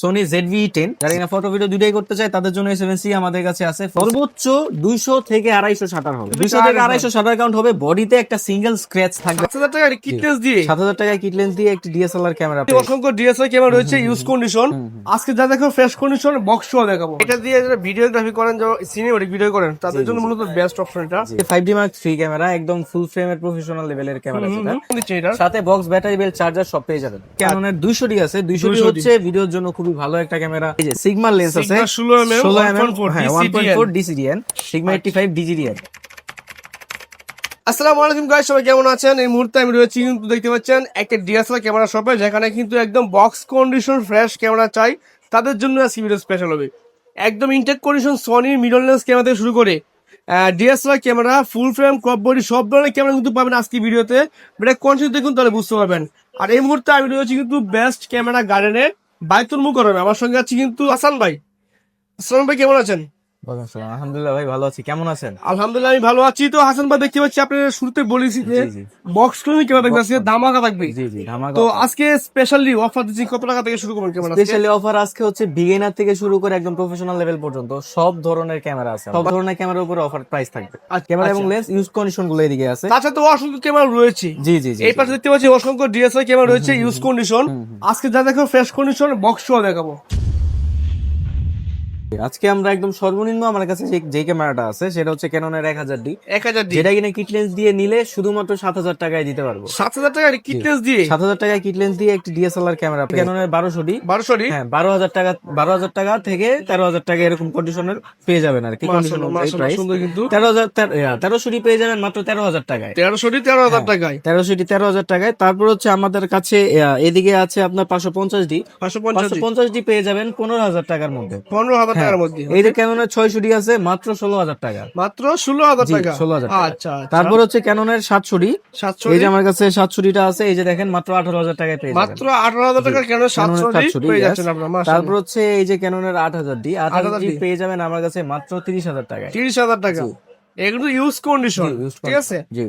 Sony ZV-10 যারা কিনা photo video দুটাই করতে চায় তাদের জন্য A7C আমাদের কাছে আছে। সর্বোচ্চ 200 থেকে 250 শাটার হবে, 200 থেকে 250 শাটার কাউন্ট হবে। বডিতে একটা সিঙ্গেল স্ক্র্যাচ থাকবে। 7000 টাকা কিট লেন্স দিয়ে 7000 টাকায় কিট লেন্স দিয়ে একটি DSLR ক্যামেরা। অসংখ্য ডিএসএলআর ক্যামেরা রয়েছে ইউজ কন্ডিশন। আজকে যা দেখো ফ্রেশ কন্ডিশন বক্স শো দেখাবো। এটা দিয়ে যারা ভিডিওগ্রাফি করেন, যারা সিনেমেটিক ভিডিও করেন তাদের জন্য মূলত বেস্ট অপশন এটা। 5D Mark III ক্যামেরা, একদম ফুল ফ্রেমের প্রফেশনাল লেভেলের ক্যামেরা যেটা। এটা সাথে বক্স, ব্যাটারি বেল, চার্জার সব পেয়ে যাবেন। ক্যাননের 200D আছে, 200D হচ্ছে ভিডিওর জন্য খুবই ভালো একটা ক্যামেরা। এই যে সিগমা লেন্স আছে 16mm 1.4 DCDN, সিগমা 85 DGDN। আসসালামু আলাইকুম গাইস, সবাই কেমন আছেন? এই মুহূর্তে আমি রয়েছি কিন্তু দেখতে পাচ্ছেন একটা ডিএসএলআর ক্যামেরা শপে, যেখানে কিন্তু একদম বক্স কন্ডিশন ফ্রেশ ক্যামেরা চাই তাদের জন্য আজকে ভিডিও স্পেশাল হবে। একদম ইনটেক কন্ডিশন সনির মিরর লেন্স ক্যামেরা থেকে শুরু করে DSLR camera, full frame, crop body সব ধরনের ক্যামেরা কিন্তু পাবেন আজকে ভিডিওতে। এটা কন্টিনিউ দেখুন তাহলে বুঝতে পারবেন। আর এই মুহূর্তে আমি রয়েছি কিন্তু বেস্ট ক্যামেরা গার্ডেনে বাইতুল মুকাররমে। আমার সঙ্গে আছে কিন্তু হাসান ভাই। আসসালাম ভাই, কেমন আছেন? আলহামদুলিল্লাহ ভাই, ভালো আছি। কেমন আছেন? আলহামদুলিল্লাহ আমি ভালো আছি। তো হাসান ভাই, দেখতে পাচ্ছি আপনারা শুরুতে বলেছি যে বক্স ক্লোনিং কেমন থাকবে, আজকে ধামাকা থাকবে। জি জি, ধামাকা। তো আজকে স্পেশালি অফার দিচ্ছি, কত টাকা থেকে শুরু করবেন ক্যামেরা? স্পেশালি অফার আজকে হচ্ছে বিগিনার থেকে শুরু করে একদম প্রফেশনাল লেভেল পর্যন্ত সব ধরনের ক্যামেরা আছে। সব ধরনের ক্যামেরার উপরে অফার প্রাইস থাকবে। ক্যামেরা এবং লেন্স ইউজ কন্ডিশন গুলো এদিকে আছে। তাছাড়া তো অসংখ্য ক্যামেরা রয়েছে। জি জি জি, এই পাশে দেখতে পাচ্ছি অসংখ্য ডিএসএলআর ক্যামেরা রয়েছে ইউজ কন্ডিশন। আজকে যা দেখো ফ্রেশ কন্ডিশন বক্স শো দেখাবো। আজকে আমরা একদম সর্বনিম্ন আমার কাছে যে ক্যামেরাটা আছে সেটা হচ্ছে ক্যাননের 1000D, 1000D, যেটা কিনা কিট লেন্স দিয়ে নিলে শুধুমাত্র 7000 টাকায় দিতে পারবো। 7000 টাকা কিট লেন্স দিয়ে 7000 টাকায় কিট লেন্স দিয়ে একটি DSLR ক্যামেরা। ক্যাননের 1200D, 1200D, হ্যাঁ 12000 টাকা থেকে 13000 টাকা এরকম কন্ডিশনের পেয়ে যাবেন আর কি। কন্ডিশন প্রাইস সুন্দর কিন্তু 1300D পেয়ে যাবেন মাত্র 13000 টাকায়। 1300D 13000 টাকায়, 1300D 13000 টাকায়। তারপর হচ্ছে আমাদের কাছে এদিকে আছে আপনার 550D, 550D পেয়ে যাবেন 15000 টাকার মধ্যে। 15000 টাকার মধ্যে। এই যে ক্যাননের 600D আছে মাত্র 16000 টাকা। মাত্র 16000 টাকা, 16000 টাকা। আচ্ছা। তারপর হচ্ছে ক্যাননের 700D, 700D, এই যে আমার কাছে 700Dটা আছে, এই যে দেখেন মাত্র 18000 টাকায় পেয়ে যাবেন। মাত্র 18000 টাকার কেন 700D পেয়ে যাচ্ছেন আপনারা, মাশাআল্লাহ। তারপর হচ্ছে এই যে ক্যাননের 8000D পেয়ে যাবেন আমার কাছে মাত্র 30000 টাকায়। 30000 টাকা, এগুলো ইউজ কন্ডিশন, ঠিক আছে। জি।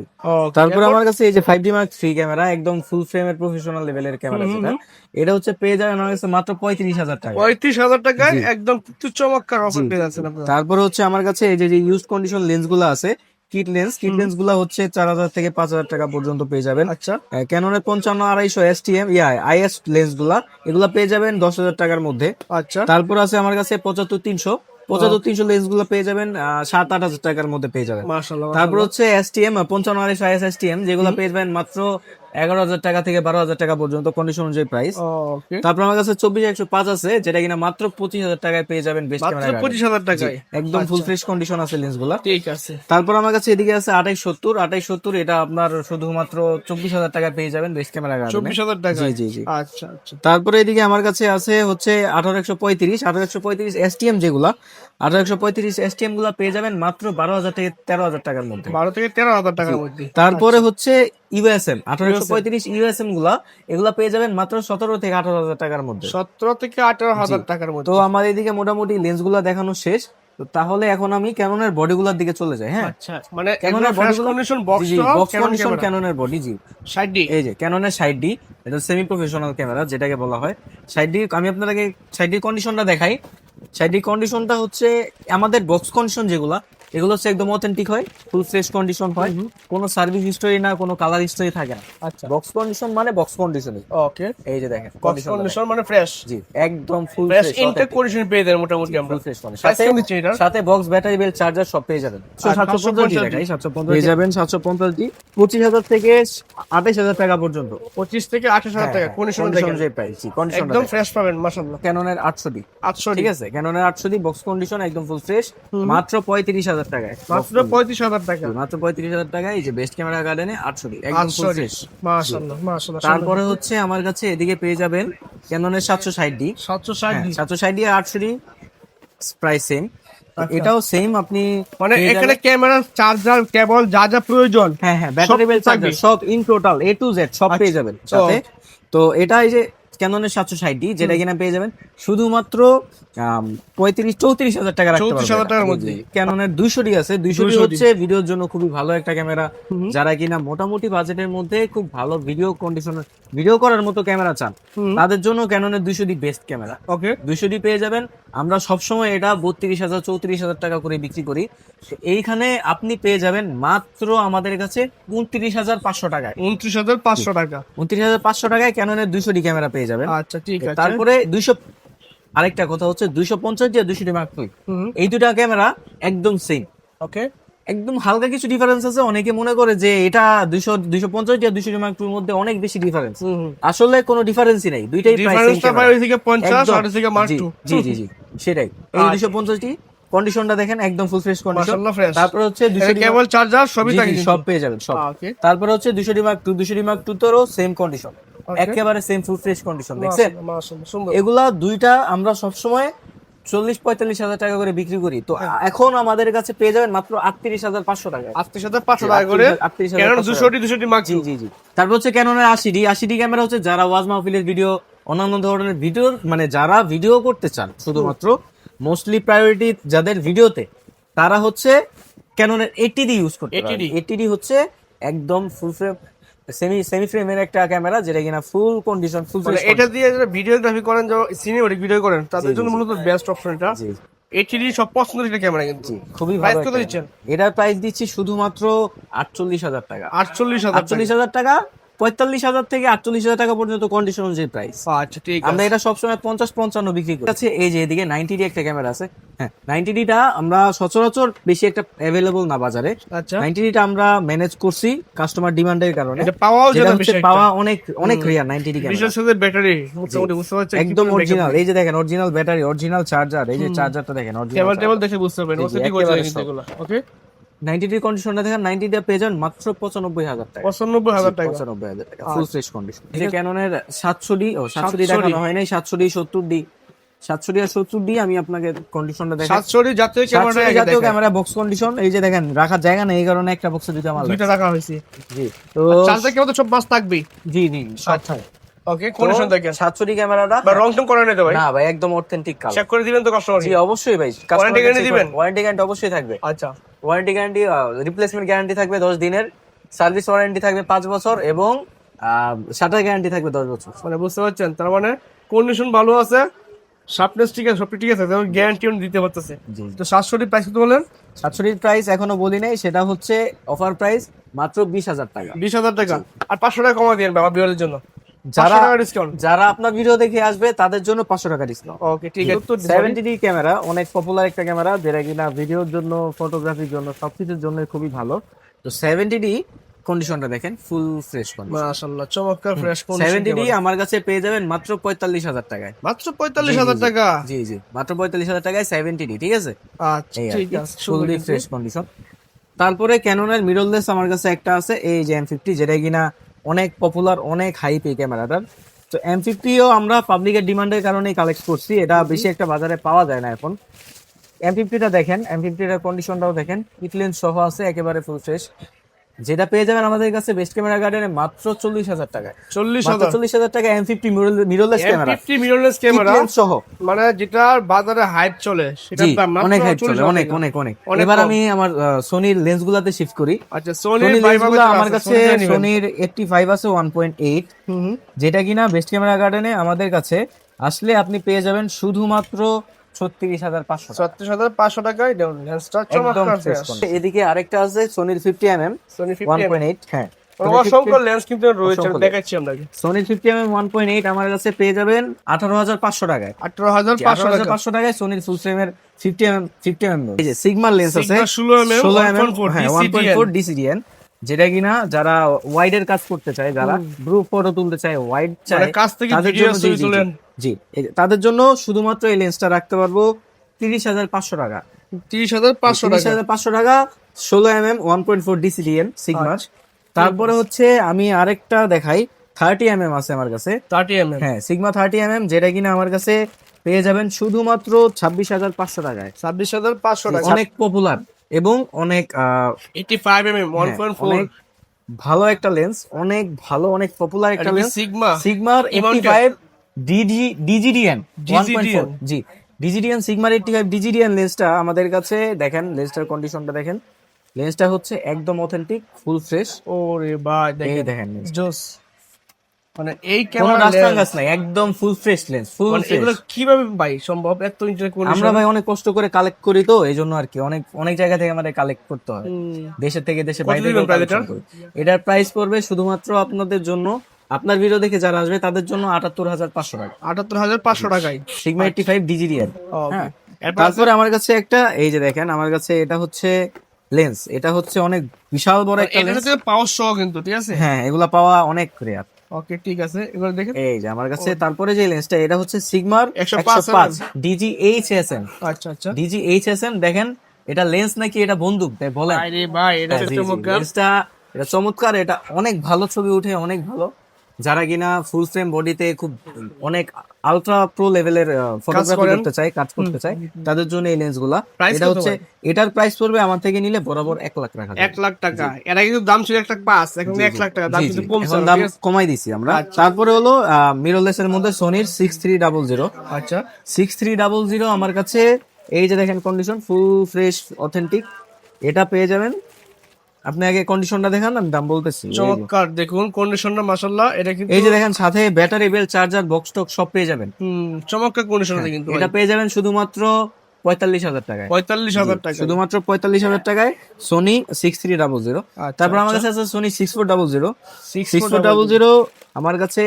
তারপর আমার কাছে এই যে 5D Mark III ক্যামেরা, একদম ফুল ফ্রেমের প্রফেশনাল লেভেলের ক্যামেরা যেটা। এটা হচ্ছে পেয়ে যাবেন আমার কাছে মাত্র 35000 টাকা। 35000 টাকায় একদম চমৎকার অফার পেয়ে যাচ্ছেন আপনারা। তারপর হচ্ছে আমার কাছে এই যে ইউজ কন্ডিশন লেন্স গুলো আছে, কিট লেন্স গুলা হচ্ছে 4000 থেকে 5000 টাকা পর্যন্ত পেয়ে যাবেন। আচ্ছা, ক্যাননের 55-250 STM IS লেন্স এগুলা পেয়ে যাবেন 10000 টাকার মধ্যে। আচ্ছা। তারপর আছে আমার কাছে 75-300 লেন্স গুলো পেয়ে যাবেন 7-8 হাজার টাকার মধ্যে পেয়ে যাবেন। মাশাআল্লাহ। তারপর হচ্ছে STM 55-250 IS STM, যেগুলো পেয়ে যাবেন মাত্র 11000 টাকা থেকে 12000 টাকা পর্যন্ত কন্ডিশন অনুযায়ী প্রাইস। ওকে। তারপর আমার কাছে 24-105 আছে, যেটা কিনা মাত্র 25000 টাকায় পেয়ে যাবেন বেস্ট মাত্র ক্যামেরা। 25000 টাকায় একদম ফুল ফ্রেশ কন্ডিশন আছে লেন্স গুলা। ঠিক আছে। তারপর আমার কাছে এদিকে আছে 2870, এটা আপনার শুধুমাত্র 24000 টাকায় পেয়ে যাবেন বেস্ট ক্যামেরা। 24000 টাকা, জি জি জি। আচ্ছা আচ্ছা। তারপরে এদিকে আমার কাছে আছে হচ্ছে 18135 STM, যেগুলা 18135 STM গুলা পেয়ে যাবেন মাত্র 12000 থেকে 13000 টাকার মধ্যে। 12 থেকে 13000 টাকার মধ্যে। তারপরে হচ্ছে USM 18135 USM এগুলা পেয়ে যাবেন মাত্র 17 থেকে 18000 টাকার মধ্যে। 17 থেকে 18000 টাকার মধ্যে। তো আমার এদিকে মোটামুটি লেন্স গুলা দেখানো শেষ। তো তাহলে এখন আমি ক্যাননের বডিগুলোর দিকে চলে যাই। হ্যাঁ, আচ্ছা, মানে ক্যাননের ফ্রেশ কন্ডিশন বক্স কন্ডিশন ক্যাননের বডি। জি, 60D, এই যে ক্যাননের 60D, এটা সেমি প্রফেশনাল ক্যামেরা যেটাকে বলা হয় 60D। আমি আপনাদেরকে 60D কন্ডিশনটা দেখাই। 60D কন্ডিশনটা হচ্ছে আমাদের বক্স কন্ডিশন যেগুলো, এগুলো হচ্ছে একদম অথেন্টিক হয়, ফুল ফ্রেশ কন্ডিশন হয়, কোনো সার্ভিস হিস্টরি না, কোনো কালার হিস্টরি থাকে না। আচ্ছা, বক্স কন্ডিশন মানে বক্স কন্ডিশনই। ওকে। এই যে দেখেন বক্স কন্ডিশন মানে ফ্রেশ। জি, একদম full fresh fresh intake condition পেয়ে দেন মোটামুটি আমরা। Full fresh condition. সাথে বক্স, ব্যাটারি বেল, চার্জার সব পেয়ে যাবেন। 750 দেখাই, 750 পেয়ে যাবেন। 750 25000 থেকে 28000 টাকা পর্যন্ত। 25 থেকে 28000 টাকা কন্ডিশন দেখেন, অনুযায়ী প্রাইস। জি, কন্ডিশন একদম ফ্রেশ পাবেন মাশাআল্লাহ। ক্যাননের 800D, 800D, ঠিক আছে। ক্যাননের 800D বক্স কন্ডিশন একদম ফুল ফ্রেশ, মাত্র 35000 টাকায়। মাত্র 35000 টাকা, মাত্র 35000 টাকায়। এই যে বেস্ট ক্যামেরা গার্ডেনে 800D একদম ফুল ফ্রেশ। মাশাআল্লাহ মাশাআল্লাহ। তারপরে হচ্ছে আমার কাছে এদিকে পেয়ে যাবেন ক্যাননের 760D, 760D আর 800D প্রাইস সেম। এটাও সেম, আপনি মানে এখানে ক্যামেরা, চার্জার, কেবল যা যা প্রয়োজন, হ্যাঁ ব্যাটারি বেল, চার্জার সব in total A to Z সব পেয়ে যাবেন সাথে। তো এটা এই যে ক্যাননের 760D, যেটা কিনা পেয়ে যাবেন শুধুমাত্র 34,000 টাকা রাখতে 34,000 টাকার মধ্যে। ক্যাননের 200D আছে। 200D 200D হচ্ছে ভিডিওর জন্য খুবই ভালো একটা ক্যামেরা। যারা কিনা মোটামুটি বাজেটের মধ্যে খুব ভালো ভিডিও করার মতো ক্যামেরা চান, তাদের জন্য ক্যাননের 200D বেস্ট ক্যামেরা। ওকে 200D পেয়ে যাবেন। আমরা সবসময় এটা 32,000 34,000 টাকা করে বিক্রি করি। তো এইখানে আপনি পেয়ে যাবেন মাত্র আমাদের কাছে 29,500 টাকায়। 29,500 টাকা। 29,500 টাকায় ক্যাননের 200D ক্যামেরা পেয়ে যাবেন। আচ্ছা ঠিক আছে। তারপরে 200, আরেকটা কথা হচ্ছে 250 আর 200D Mark II, এই দুটা ক্যামেরা একদম সেম। ওকে একদম হালকা কিছু ডিফারেন্স আছে। অনেকে মনে করে যে এটা 250 আর 200D Mark II এর মধ্যে অনেক বেশি ডিফারেন্স। আসলে কোনো ডিফারেন্সই নাই, দুইটাই প্রাইস ডিফারেন্সটা পাই ওই থেকে 50 আর ওই থেকে মার্ক 2। জি জি জি সেটাই। এই 250D কন্ডিশনটা দেখেন একদম ফুল ফ্রেশ কন্ডিশন। মাশাআল্লাহ ফ্রেশ। তারপর হচ্ছে 200D কেবল চার্জার সবই থাকে সব পেয়ে যাবেন সব। ওকে তারপর হচ্ছে 200D Mark II, 200D Mark II তোরও সেম কন্ডিশন, একেবারে সেম ফুল ফ্রেশ কন্ডিশন। দেখছেন মাশাআল্লাহ সুন্দর। এগুলা দুইটা আমরা সবসময় 40-45,000 টাকা করে বিক্রি করি। তো এখন আমাদের কাছে পেয়ে যাবেন মাত্র 38,500 টাকা। 38,500 টাকা করে 38,500 ক্যানন 200D মার্ক জি জি জি। তারপর হচ্ছে ক্যাননের 80D ক্যামেরা হচ্ছে যারা ওয়াজ মাহফিলের ভিডিও, অন্যান্য ধরনের ভিডিও, মানে যারা ভিডিও করতে চান শুধুমাত্র, মোস্টলি প্রায়োরিটি যাদের ভিডিওতে, তারা হচ্ছে ক্যাননের 80D ইউজ করতে পারেন। 80D হচ্ছে একদম ফুল ফ্রেম সেমি ফ্রেমের একটা ক্যামেরা, যেটা কিনা ফুল কন্ডিশন ফুল মানে এটা দিয়ে যারা ভিডিওগ্রাফি করেন, যারা সিনেমাটিক ভিডিও করেন, তাদের জন্য মূলত বেস্ট অপশন এটা। জি 80D সব পছন্দের একটা ক্যামেরা কিন্তু। খুবই প্রাইস ভালো কত একটা দিচ্ছেন? ক্যামেরা। এটার প্রাইস দিচ্ছি শুধুমাত্র 48,000 টাকা। 48,000 টাকা, 45,000 থেকে 48,000 টাকা পর্যন্ত কন্ডিশন অনুযায়ী প্রাইস। আচ্ছা ঠিক আছে। আমরা এটা সবসময় 50-55 বিক্রি করি। আছে এই যে এদিকে 90D একটা ক্যামেরা আছে। হ্যাঁ 90Dটা আমরা সচরাচর বেশি একটা অ্যাভেলেবল না বাজারে। আচ্ছা 90Dটা আমরা ম্যানেজ করছি কাস্টমার ডিমান্ডের কারণে। এটা পাওয়াও যেটা যেটা হচ্ছে বেশি পাওয়া অনেক অনেক রিয়ার 90D ক্যামেরা। বিশেষ করে ব্যাটারি মোটামুটি বুঝতে পারছেন একদম অরিজিনাল। এই যে দেখেন অরিজিনাল ব্যাটারি, অরিজিনাল চার্জার। এই যে চার্জারটা দেখেন কেবল অরিজিনাল। টেবল দেখে বুঝতে পারবেন ওসিটি করতে একেবারে কিন্তু সব। এগুলো। ওকে 90D কন্ডিশনটা দেখেন, 90D পেয়ে যান মাত্র 95,000 টাকা। 95,000 টাকা। 95,000 টাকা ফুল ফ্রেশ কন্ডিশন। এই যে ক্যাননের 700D দেখানো হয় নাই, 700D 70D, 700D আর 70D আমি আপনাকে কন্ডিশনটা দেখাই। 700D জাতীয় ক্যামেরা 700D জাতীয় ক্যামেরা বক্স কন্ডিশন। এই যে দেখেন রাখার জায়গা নেই, এই কারণে একটা বক্সে দুইটা মাল দুইটা রাখা হয়েছে। জি তো চার্জার কেমন তো সব মাস থাকবেই। জি জি সব। ওকে কন্ডিশন দেখেন। 700D ক্যামেরাটা বা রং টং করা নেই তো ভাই? না ভাই একদম অথেন্টিক কালার। চেক করে দিবেন তো কাস্টমার? জি অবশ্যই ভাই। Warranty guarantee দিবেন? ওয়ারেন্টি গ্যারান্টি অবশ্যই থাকবে। আচ্ছা ওয়ারেন্টি গ্যারান্টি, রিপ্লেসমেন্ট গ্যারান্টি থাকবে 10 দিনের, সার্ভিস ওয়ারেন্টি থাকবে 5 বছর, এবং শাটার গ্যারান্টি থাকবে 10 বছর। মানে বুঝতে পারছেন, তার মানে কন্ডিশন ভালো আছে, শার্পনেস ঠিক আছে, সব ঠিক আছে, যেমন গ্যারান্টি দিতে পারতেছে। জি। তো 700D প্রাইস কত বলেন? 700D প্রাইস এখনো বলি নাই, সেটা হচ্ছে অফার প্রাইস মাত্র 20,000 টাকা। 20,000 টাকা। আর 500 টাকা কমা দিবেন বাবা বিয়ারের জন্য। যারা 500 টাকা ডিসকাউন্ট। যারা আপনার ভিডিও দেখে আসবে তাদের জন্য 500 টাকা ডিসকাউন্ট। ওকে ঠিক আছে। 70D ক্যামেরা অনেক পপুলার একটা ক্যামেরা, যেটা কিনা ভিডিওর জন্য, ফটোগ্রাফির জন্য, সবকিছুর জন্য খুবই ভালো। তো 70D কন্ডিশনটা দেখেন ফুল ফ্রেশ কন্ডিশন। মাশাআল্লাহ চমৎকার ফ্রেশ কন্ডিশন। 70D আমার কাছে পেয়ে যাবেন মাত্র 45,000 টাকায়। মাত্র 45,000 টাকা। জি জি মাত্র 45,000 টাকায় 70D, ঠিক আছে? আচ্ছা ঠিক আছে। Fully fresh condition. তারপরে ক্যাননের মিররলেস আমার কাছে একটা আছে, এই যে M50, যেটা কিনা অনেক পপুলার, অনেক হাইপ এই ক্যামেরাটার। তো M50ও আমরা পাবলিকের ডিমান্ডের কারণেই কালেক্ট করছি, এটা বেশি একটা বাজারে পাওয়া যায় না এখন। M50টা দেখেন, M50টার কন্ডিশনটাও দেখেন, কিটলেন্স সহ আছে, একেবারে ফুল ফ্রেশ। যেটা পেয়ে যাবেন আমাদের কাছে বেস্ট ক্যামেরা গার্ডেনে মাত্র 40,000 টাকায়। 40,000 40,000 টাকা M50 mirrorless camera, M50 mirrorless camera kit lens সহ। মানে যেটা বাজারে হাইপ চলে সেটা জি, দাম মাত্র অনেক হাইপ চলে, 40,000 অনেক টাকা। অনেক অনেক। অনেক এবার কম। আমি আমার সোনির লেন্স গুলাতে শিফট করি। আচ্ছা সোনির সোনির লেন্স গুলো আমার কাছে সোনির 85 আছে 1.8, যেটা কিনা বেস্ট ক্যামেরা গার্ডেনে আমাদের কাছে আসলে আপনি পেয়ে যাবেন শুধুমাত্র 36,500 টাকা। 36,500 টাকায় লেন্সটা একদম চমৎকার ফ্রেশ ফ্রেশ। এদিকে আরেকটা আছে সোনির 50mm সোনি 1.8। হ্যাঁ অসংখ্য লেন্স কিন্তু রয়েছে, অসংখ্য দেখাচ্ছি আপনাকে। সোনির 50mm 1.8 আমার কাছে পেয়ে যাবেন 18,500 টাকায়। 18,500 টাকা। 18,500 টাকায় সোনির ফুল ফ্রেমের 50mm। এই যে সিগমার লেন্স আছে Sigma 16mm 16mm, হ্যাঁ 1.4 1.4 DCDN, যেটা কিনা যারা ওয়াইডের কাজ করতে চায়, যারা গ্রুপ ফটো তুলতে চায়, ওয়াইড চায়, মানে কাছ থেকে তাদের ভিডিও জন্য জি, জি, জি, তুলেন। জি তাদের জন্য শুধুমাত্র এই লেন্সটা রাখতে পারবো 30,500 টাকা। 30,500 টাকা। 30,500 টাকা 16mm 1.4 DCDN সিগমার। তারপরে হচ্ছে আমি আরেকটা দেখাই, 30mm আছে আমার কাছে। 30mm হ্যাঁ সিগমা 30mm, যেটা কিনা আমার কাছে পেয়ে যাবেন শুধুমাত্র 26,500 টাকায়। 26,500 টাকা। অনেক পপুলার এবং অনেক 85mm হ্যাঁ, 1.4 অনেক ভালো একটা লেন্স, অনেক ভালো, অনেক পপুলার একটা লেন্স। সিগমা সিগমার E-mounted। 85 ডিজিডিএন DGDN 1.4 জি ডিজিডিএন সিগমা 85 ডিজিডিএন লেন্সটা আমাদের কাছে দেখেন, লেন্সটার কন্ডিশনটা দেখেন, লেন্সটা হচ্ছে একদম অথেন্টিক ফুল ফ্রেশ। ওরে ভাই এই দেখেন দেখেন lens। জোস, মানে এই কোনো ক্যামেরা রাস্তাঙ্গাস নাই, একদম ফুল ফ্রেশ লেন্স, ফুল এগুলো ফ্রেশ। কিভাবে ভাই সম্ভব এত ইন্টার আমরা ভাই অনেক কষ্ট করে কালেক্ট করি, তো এই জন্য আর কি অনেক অনেক জায়গা থেকে আমাদের কালেক্ট করতে হয়, দেশের থেকে দেশের কত বাইরে দিবেন থেকেও price collection করি। এটার প্রাইস পড়বে শুধুমাত্র আপনাদের জন্য, আপনার ভিডিও দেখে যারা আসবে তাদের জন্য 78,500 টাকা, 78,500 টাকায়। সিগমা 85 ডিজিডিএন। ওকে হ্যাঁ, এরপর তারপরে আমার কাছে একটা, এই যে দেখেন আমার কাছে এটা হচ্ছে লেন্স, এটা হচ্ছে অনেক বিশাল বড় একটা এটা লেন্স। হচ্ছে পাওয়ার সহ কিন্তু, ঠিক আছে। হ্যাঁ, এগুলা পাওয়া অনেক রেয়ার। ওকে ঠিক আছে, এগুলো দেখেন। এই যে আমার কাছে তারপরে যে লেন্সটা, এটা হচ্ছে সিগমার 105 DGHSM। আচ্ছা আচ্ছা। DGHSM দেখেন, এটা লেন্স নাকি এটা বন্দুক, তাই বলেন? আরে ভাই এটা হ্যাঁ, তো জি, জি, চমৎকার। লেন্সটা এটা চমৎকার, এটা অনেক ভালো ছবি উঠে, অনেক ভালো। যারা কিনা ফুল ফ্রেম বডিতে খুব অনেক আলট্রা প্রো লেভেলের ফটোগ্রাফি করেন। করতে চায়, কাজ করতে চায়, তাদের জন্য এই লেন্স গুলা। Price এটা কত হচ্ছে, ভাই? এটার প্রাইস পড়বে আমার থেকে নিলে বরাবর 1 লাখ টাকা। 1 লাখ টাকা। এর আগে কিন্তু দাম ছিল 1,05,000, এখন 1 লাখ টাকা দাম কিন্তু কমছে। এখন দাম কমাই দিছি আমরা। তারপরে হলো মিররলেস এর মধ্যে সোনির 6300। আচ্ছা 6300 আমার কাছে, এই যে দেখেন কন্ডিশন ফুল ফ্রেশ অথেন্টিক, এটা পেয়ে যাবেন। আপনি আগে কন্ডিশনটা দেখান, আমি দাম বলতেছি। এই যে- চমৎকার, দেখুন কন্ডিশনটা মাশাআল্লাহ। এটা কিন্তু এই যে দেখেন, সাথে ব্যাটারি বেল, চার্জার, বক্স টক সব পেয়ে যাবেন। চমৎকার কন্ডিশন আছে কিন্তু। এটা পেয়ে যাবেন শুধুমাত্র 45,000 টাকায়। 45,000 টাকা। শুধুমাত্র 45,000 টাকায় সোনি 6300। আচ্ছা, তারপর আমার কাছে আছে সোনি 6400। 6400 আমার কাছে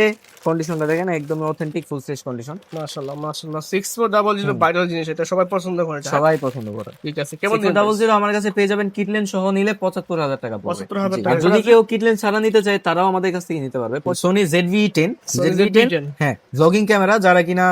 কন্ডিশনটা দেখেন, একদম অথেন্টিক ফুল ফ্রেশ কন্ডিশন। মাশাআল্লাহ মাশাআল্লাহ। 6400 ভাইরাল জিনিস, এটা সবাই পছন্দ করে। সবাই পছন্দ করে। ঠিক আছে, কেমন দিন? 6400 আমার কাছে পেয়ে যাবেন কিটলেন সহ নিলে 75,000 টাকা পড়বে। 75,000 জি, টাকা। আর যদি কেউ কিটলেন ছাড়া নিতে চায় তারাও আমাদের কাছ থেকে নিতে পারবে। সোনি ZV-10, ZV-10 হ্যাঁ, ব্লগিং ক্যামেরা, যারা কিনা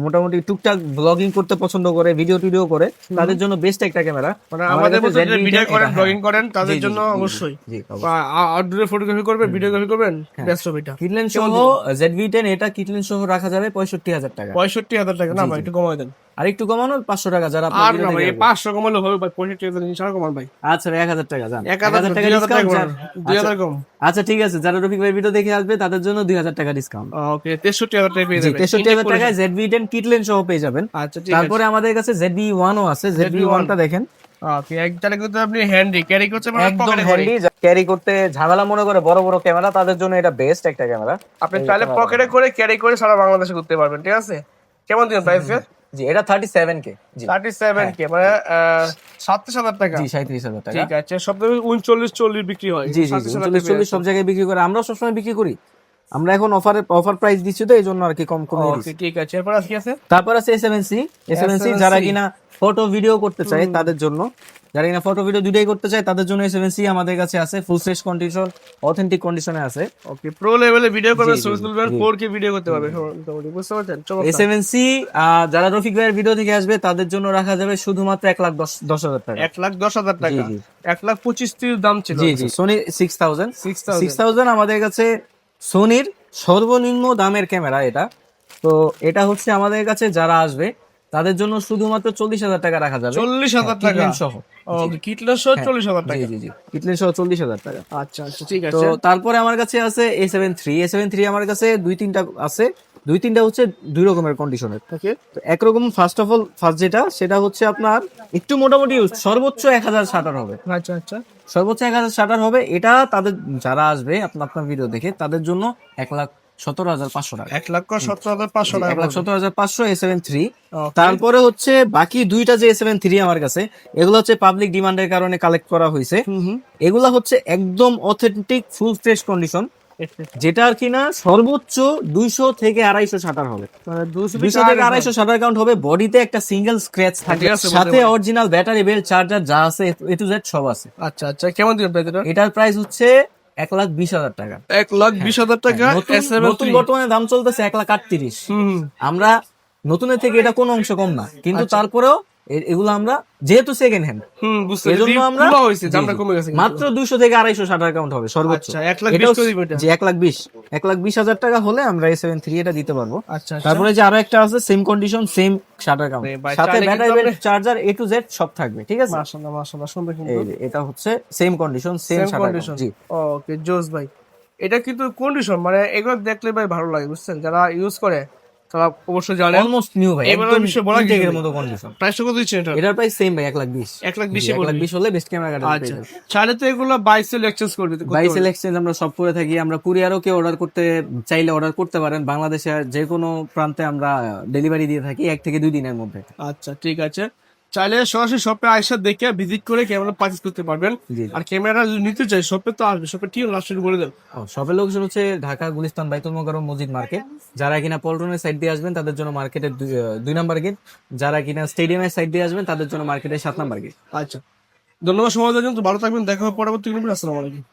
মোটামুটি টুকটাক ব্লগিং করতে পছন্দ করে, ভিডিও টিডিও করে, তাদের জন্য বেস্ট একটা ক্যামেরা। মানে আমাদের মতো যারা ভিডিও করেন, ব্লগিং করেন, তাদের জি, জি, জন্য জি, জি, অবশ্যই। জি, অবশ্যই। আউটডোরে ফটোগ্রাফি করবেন, ভিডিওগ্রাফি করবেন, বেস্ট হবে এটা। কিটলেন সহ ZV-10, এটা কিটলেন সহ রাখা যাবে 65,000 টাকা। 65,000 টাকা। না ভাই একটু কমাই দেন। আর একটু কমানো 500 টাকা, যারা আপনার আর ভিডিও না ভাই, দেখে আসবে। 500 কমালে হবে ভাই, 65,000 জিনিস আর কমান ভাই। আচ্ছা ভাই, 1000 টাকা যান, 1,000 টাকা 2,000 টাকা ডিসকাউন্ট। কমান। 2,000 কম। আচ্ছা ঠিক আছে, যারা রফিক ভাই ভিডিও দেখে আসবে তাদের জন্য 2,000 টাকা ডিসকাউন্ট। ওকে 63,000 টাকা পেয়ে যাবেন। 63,000 টাকায় ZV-10 কিটলেন সহ পেয়ে যাবেন। আচ্ছা ঠিক আছে। তারপরে আমাদের কাছে ZV-1 ও আছে। ZV-1টা দেখেন, ওকে একটারে কিন্তু আপনি হ্যান্ডি ক্যারি করতে পারেন, একদম পকেটে করে। হ্যান্ডি, ক্যারি করতে ঝামেলা মনে করে বড় বড় ক্যামেরা, তাদের জন্য এটা বেস্ট একটা ক্যামেরা। আপনি চাইলে পকেটে করে ক্যারি করে সারা বাংলাদেশে ঘুরতে পারবেন, ঠিক আছে। কেমন দিন প্রাইস? জি, এটা 37K। জি 37K মানে 37,000 টাকা। জি 37,000 টাকা। ঠিক আছে, সব থেকে 39-40 বিক্রি হয়। জি জি 37,000 40 সব জায়গায় বিক্রি করে, আমরাও সবসময় বিক্রি করি। আমরা এখন অফার প্রাইস দিচ্ছি, তো এই জন্য আর কি কম কমিয়ে দিচ্ছি। ওকে ঠিক আছে, এরপর আর কি আছে? তারপর আছে A7C, যারা কিনা ফটো ভিডিও করতে চায় তাদের জন্য, যারা কিনা ফটো ভিডিও দুটাই করতে চায় তাদের জন্য A7C আমাদের কাছে আছে, ফুল ফ্রেশ কন্ডিশন, অথেন্টিক কন্ডিশনে আছে। ওকে প্রো লেভেলে ভিডিও করবেন, জি, জি, ছবি তুলবেন, 4K ভিডিও করতে পারবেন মোটামুটি, বুঝতে পারছেন? চমৎকার। A7C যারা রফিক ভাইয়ের ভিডিও থেকে আসবে তাদের জন্য রাখা যাবে শুধুমাত্র 1,10,000 টাকা। 1,10,000 টাকা। জি, জি। 1,25,000 দাম ছিল। জি জি সোনি 6000 6,000 আমাদের কাছে সোনির সর্বনিম্ন দামের ক্যামেরা এটা। তো এটা হচ্ছে আমাদের কাছে যারা আসবে তাদের জন্য শুধুমাত্র 40,000 টাকা রাখা যাবে, 40,000 টাকা কিটলেন সহ। ওকে কিটলেস সহ 40,000 জি টাকা। জি জি কিটলেন সহ 40,000 টাকা। আচ্ছা আচ্ছা ঠিক তো আছে। তারপরে আমার কাছে আছে A7 III আমার কাছে দুই তিনটা আছে, দুই তিনটা হচ্ছে দুই রকমের কন্ডিশনের। ওকে তো একরকম ফার্স্ট যেটা সেটা হচ্ছে আপনার একটু মোটামুটি সর্বোচ্চ 1,000 শাটার হবে, আচ্ছা আচ্ছা। সর্বোচ্চ 1,000 শাটার হবে। এটা তাদের যারা আসবে আপনার ভিডিও দেখে তাদের জন্য 1,17,500 টাকা। 1,17,500 টাকা। 1,17,500 A7 III। Okay. তারপরে হচ্ছে বাকি দুইটা যে A7 III আমার কাছে, এগুলো হচ্ছে পাবলিক ডিমান্ডের কারণে কালেক্ট করা হয়েছে। এগুলা হচ্ছে একদম অথেন্টিক ফুল ফ্রেশ কন্ডিশন, যেটা আর কিনা সর্বোচ্চ 200 থেকে 250 শাটার হবে। মানে 200 থেকে 250 শাটার কাউন্ট হবে। বডিতে একটা সিঙ্গেল স্ক্র্যাচ থাকবে, ঠিক আছে, বলতে সাথে পারি। অরিজিনাল ব্যাটারি বেল্ট, চার্জার যা আছে A to Z সব আছে। আচ্ছা আচ্ছা, কেমন দিবেন প্রাইস এটা? এটার প্রাইস হচ্ছে 1,20,000 টাকা। 1,20,000 টাকা। নতুন বর্তমানে দাম চলতেছে 1,38,000। আমরা নতুনের থেকে এটা কোনো অংশ কম না, কিন্তু আচ্ছা। তারপরেও এগুলো আমরা যেহেতু সেকেন্ড হ্যান্ড, বুঝতে এই জন্য আমরা পুরো হইছে, দামটা কমে গেছে। মাত্র 200 থেকে 250 শাটার কাউন্ট হবে সর্বোচ্চ। আচ্ছা 1,20,000 করে দিবেন এটা? জি 1,20,000 টাকা হলে আমরা A7 III এটা দিতে পারবো। আচ্ছা আচ্ছা। তারপরে যে আরো একটা আছে same condition, same shutter count, ভাই, সাথে চাইলে ব্যাটারি কিন্তু belt, charger A to Z সব থাকবে, ঠিক আছে। মাশাআল্লাহ মাশাআল্লাহ, সুন্দর কিন্তু। এই যে এটা হচ্ছে same condition, same same shutter condition. জি। ওকে জোস ভাই, এটা কিন্তু কন্ডিশন মানে এগুলো দেখলে ভাই ভালো লাগে, বুঝছেন? যারা ইউজ করে তারা অবশ্যই জানেন। অলমোস্ট নিউ ভাই, এবার একদম বিষয়ে বলা কিছু ইনটেকের নেই। মতো কন্ডিশন। প্রাইসটা কত দিচ্ছেন এটা? এটার প্রাইস সেম ভাই 1,20,000। 1,20,000 জি, 1,20,000 হলে বেস্ট ক্যামেরা কার্ড আচ্ছা, চাইলে তো এগুলো বাই সেল এক্সচেঞ্জ করবে করতে বাই পারবে। সেল এক্সচেঞ্জ আমরা সব করে থাকি। আমরা কুরিয়ারও কেউ অর্ডার করতে চাইলে অর্ডার করতে পারেন। বাংলাদেশের যে কোনো প্রান্তে আমরা ডেলিভারি দিয়ে থাকি 1 থেকে 2 দিনের মধ্যে। আচ্ছা ঠিক আছে, চাইলে সরাসরি শপে আইসা দেখে ভিজিট করে ক্যামেরা পারচেজ করতে পারবেন। জি। আর ক্যামেরা যদি নিতে চাই শপে তো আসবে, শপে ঠিক লাস্ট বলে দেন। শপের লোকেশন হচ্ছে ঢাকা গুলিস্তান বাইতুল মোকাররম মসজিদ মার্কেট। যারা কিনা পল্টনের সাইড দিয়ে আসবেন তাদের জন্য মার্কেটের 2 নাম্বার গেট, যারা কিনা স্টেডিয়ামের সাইড দিয়ে আসবেন তাদের জন্য মার্কেটের 7 নাম্বার গেট। আচ্ছা, ধন্যবাদ সময় দেওয়ার জন্য। তো ভালো থাকবেন, দেখা হবে পরবর্তী কোনো। আসসালামু আলাইকুম।